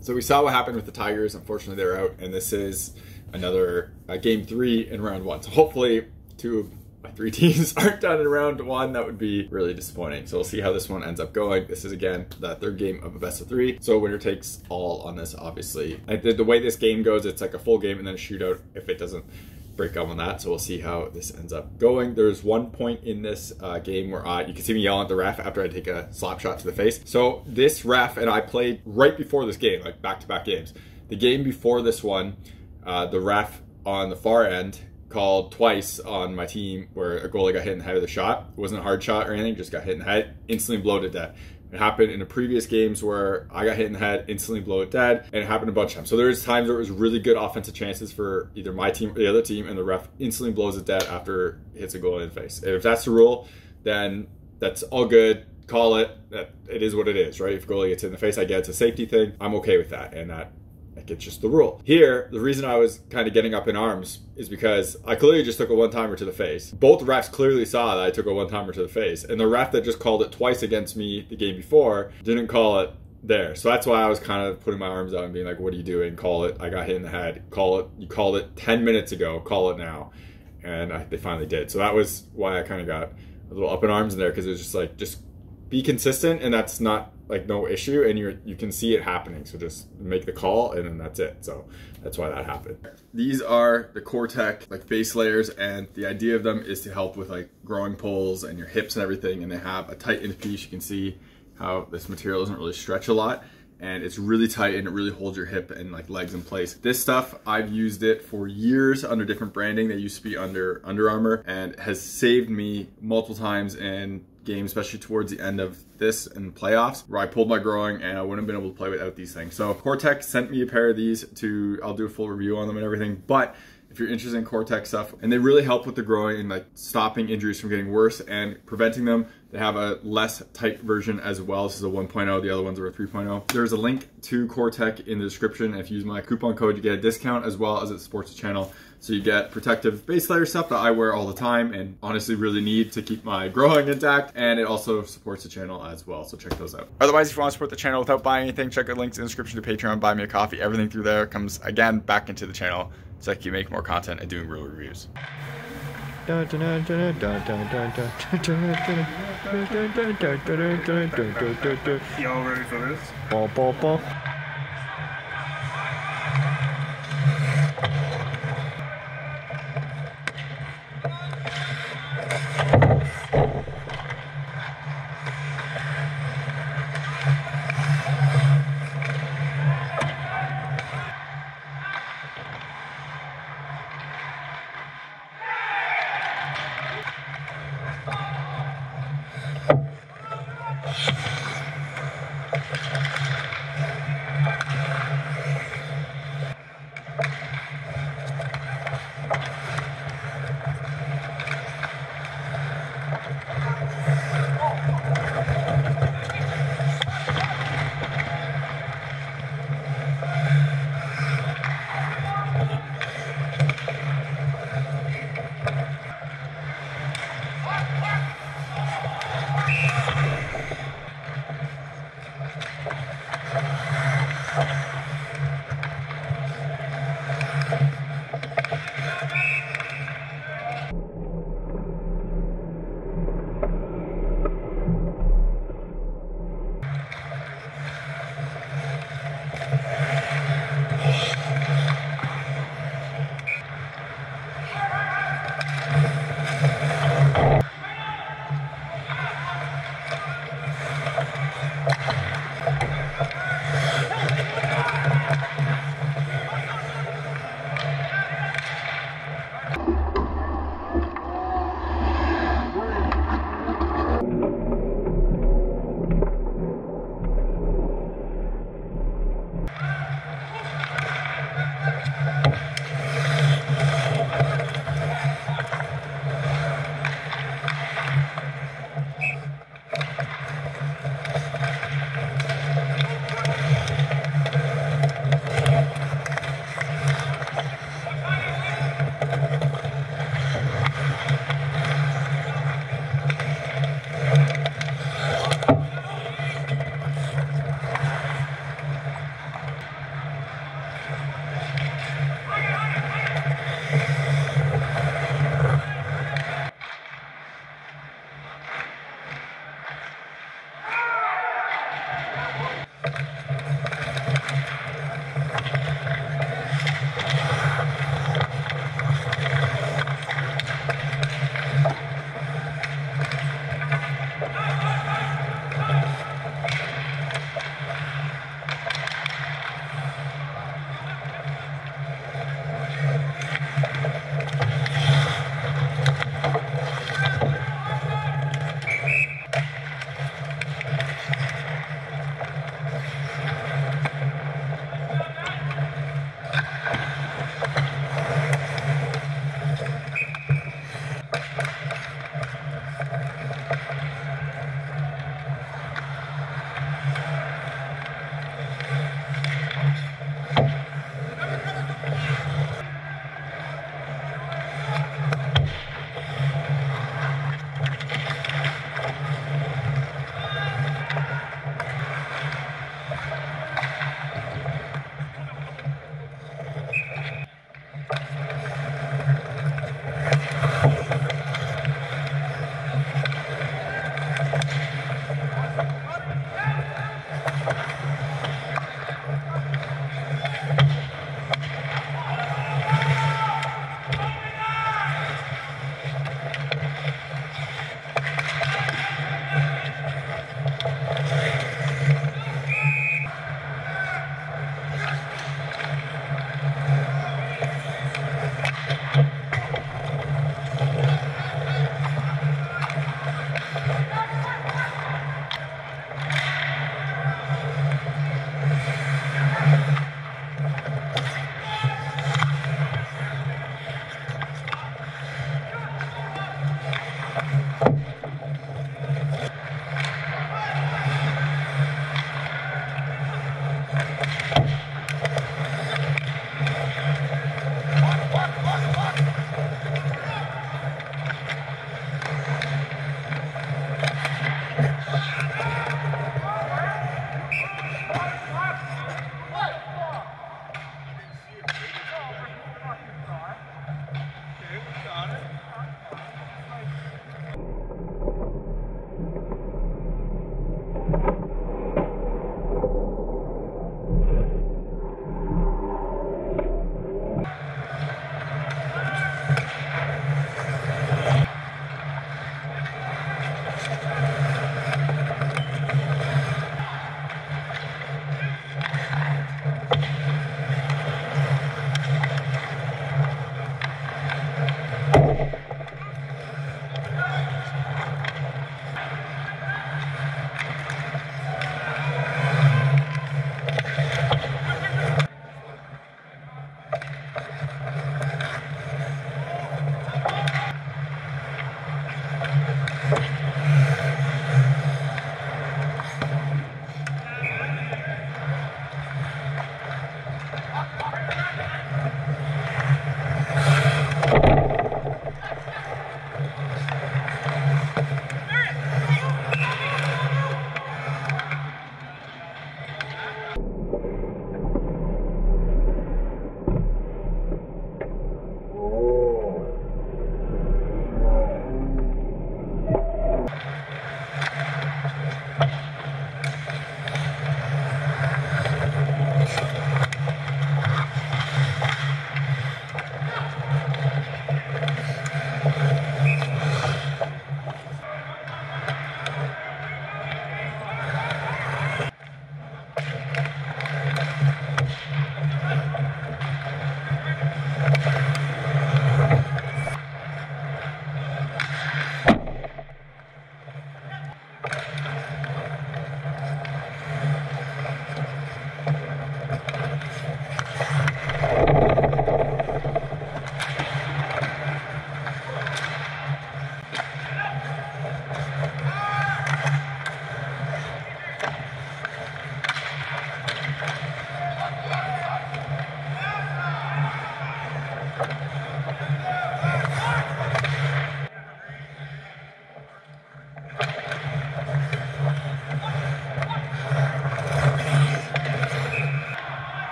So we saw what happened with the Tigers. Unfortunately, they're out, and this is another game 3 in round 1. So hopefully 2 of my 3 teams aren't done in round 1. That would be really disappointing. So we'll see how this one ends up going. This is, again, the 3rd game of a best of 3. So winner takes all on this, obviously. The way this game goes, it's like a full game and then a shootout if it doesn't break up on that. So we'll see how this ends up going. There's one point in this game where you can see me yelling at the ref after I take a slap shot to the face. So this ref and I played right before this game, like back-to-back games. The game before this one, the ref on the far end called twice on my team where a goalie got hit in the head with a shot. It wasn't a hard shot or anything, just got hit in the head, instantly blowed it dead. It happened in the previous games where I got hit in the head, instantly blow it dead, and it happened a bunch of times. So there's times where it was really good offensive chances for either my team or the other team, and the ref instantly blows it dead after it hits a goal in the face. And if that's the rule, then that's all good. Call it. It is what it is, right? If goalie gets hit in the face, I get it's a safety thing. I'm okay with that, and it's just the rule. Here, the reason I was kind of getting up in arms is because I clearly just took a one-timer to the face. Both refs clearly saw that I took a one-timer to the face, and the ref that just called it twice against me the game before didn't call it there. So that's why I was kind of putting my arms out and being like, what are you doing? Call it. I got hit in the head. Call it. You called it 10 minutes ago. Call it now. And they finally did. So that was why I kind of got a little up in arms in there, because it was just like, just be consistent, and that's not like no issue, and you can see it happening. So just make the call, and then that's it. So that's why that happened. These are the Cortech like base layers, and the idea of them is to help with like growing poles and your hips and everything. And they have a tight end piece. You can see how this material doesn't really stretch a lot, and it's really tight and it really holds your hip and like legs in place. This stuff, I've used it for years under different branding. They used to be under Under Armour, and has saved me multiple times in games, especially towards the end of this and playoffs, where I pulled my groin and I wouldn't have been able to play without these things. So Cortech sent me a pair of these I'll do a full review on them and everything, but if you're interested in Cortech stuff, and they really help with the groin and like stopping injuries from getting worse and preventing them. They have a less tight version as well. This is a 1.0, the other ones are a 3.0. There's a link to Cortech in the description. If you use my coupon code, you get a discount, as well as it supports the channel. So you get protective base layer stuff that I wear all the time and honestly really need to keep my growing intact, and it also supports the channel as well, so check those out. Otherwise, if you want to support the channel without buying anything, check out links in the description to Patreon, buy me a coffee. Everything through there comes, again, back into the channel so I can make more content and doing real reviews. Y'all ready for this?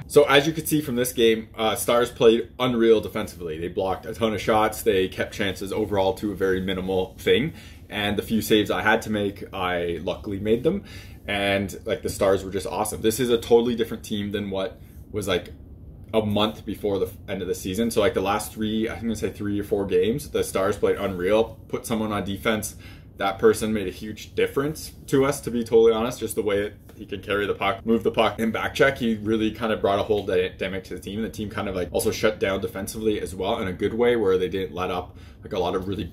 So as you could see from this game, Stars played unreal defensively. They blocked a ton of shots. They kept chances overall to a very minimal thing. And the few saves I had to make, I luckily made them. And like the Stars were just awesome. This is a totally different team than what was like a month before the end of the season. So like the last three, I'm gonna say 3 or 4 games, the Stars played unreal, put someone on defense. That person made a huge difference to us, to be totally honest. Just the way that he can carry the puck, move the puck, and back check. He really kind of brought a whole dynamic to the team. The team kind of like also shut down defensively as well in a good way, where they didn't let up like a lot of really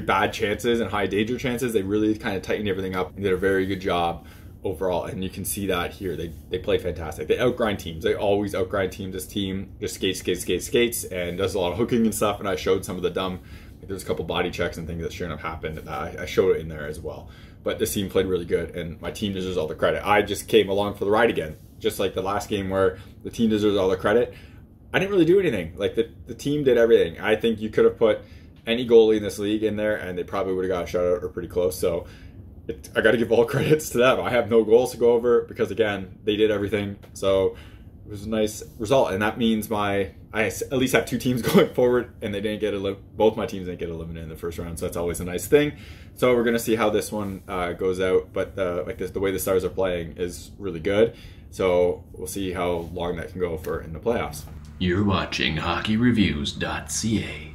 bad chances and high danger chances. They really kind of tightened everything up and did a very good job overall. And you can see that here. They play fantastic. They outgrind teams. They always outgrind teams. This team just skates, and does a lot of hooking and stuff. And I showed some of the dumb, like there's a couple body checks and things that shouldn't have happened. I showed it in there as well. But this team played really good, and my team deserves all the credit. I just came along for the ride again, just like the last game where the team deserves all the credit. I didn't really do anything. Like the team did everything. I think you could have put any goalie in this league in there, and they probably would have got a shutout or pretty close. So I got to give all credits to them. I have no goals to go over because, again, they did everything. So it was a nice result, and that means I at least have 2 teams going forward, and they didn't get both my teams didn't get eliminated in the first round, so that's always a nice thing. So we're gonna see how this one goes out, but the way the Stars are playing is really good. So we'll see how long that can go for in the playoffs. You're watching HockeyReviews.ca.